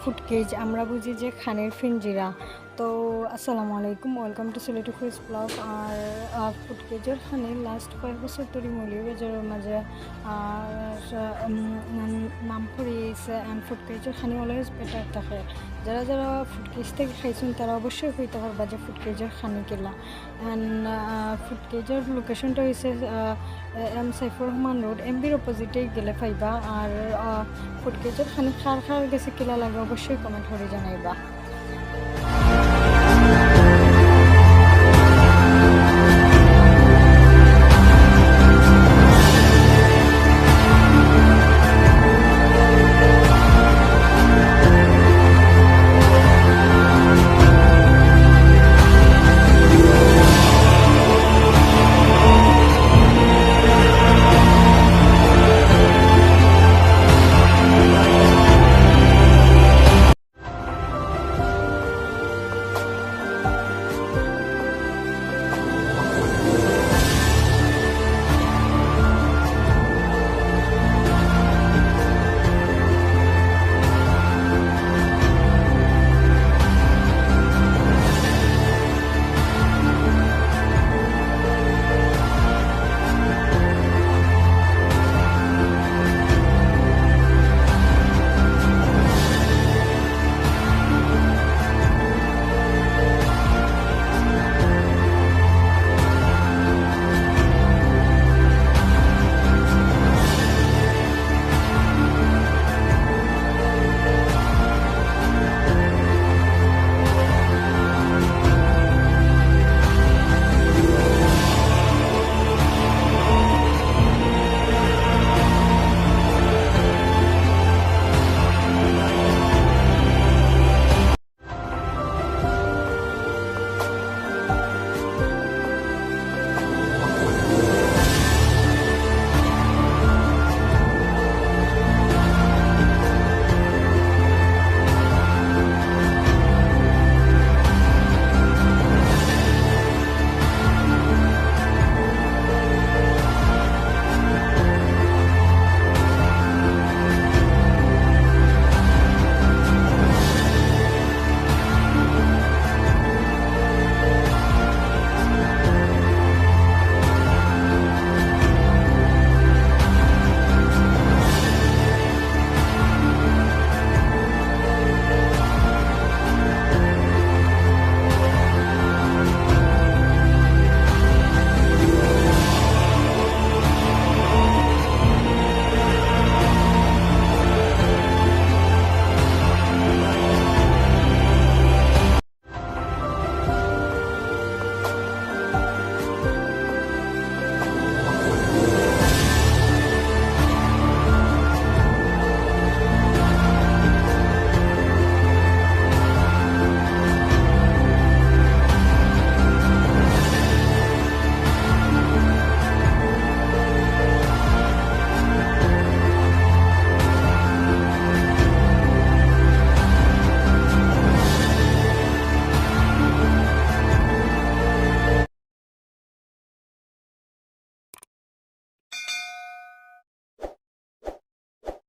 ফুটকেজ আমরা বুঝি যে খানের ফিঞ্জিরা। তো আসসালামু আলাইকুম, ওয়েলকাম টু সিলেটি ফুইস ব্লগ। আর ফুটকেজের খানি লাস্ট কয়েক বছর ধরে মৌলভীবাজারের মাঝে নাম করিয়েছে। অ্যান্ড ফুটকেজের খানি অলওয়েজ বেটার থাকে। যারা যারা ফুটকেজ থেকে খাইছেন তারা অবশ্যই হইতে পারবা যে ফুটকেজের খানি কিলা। অ্যান্ড ফুটকেজের লোকেশনটা হয়েছে এম সাইফুর রহমান রোড, এমবির অপোজিটেই গেলে পাইবা। আর ফুটকেজের খানি খার খার গেছে কিলা লাগে অবশ্যই কমেন্ট করে জানাইবা।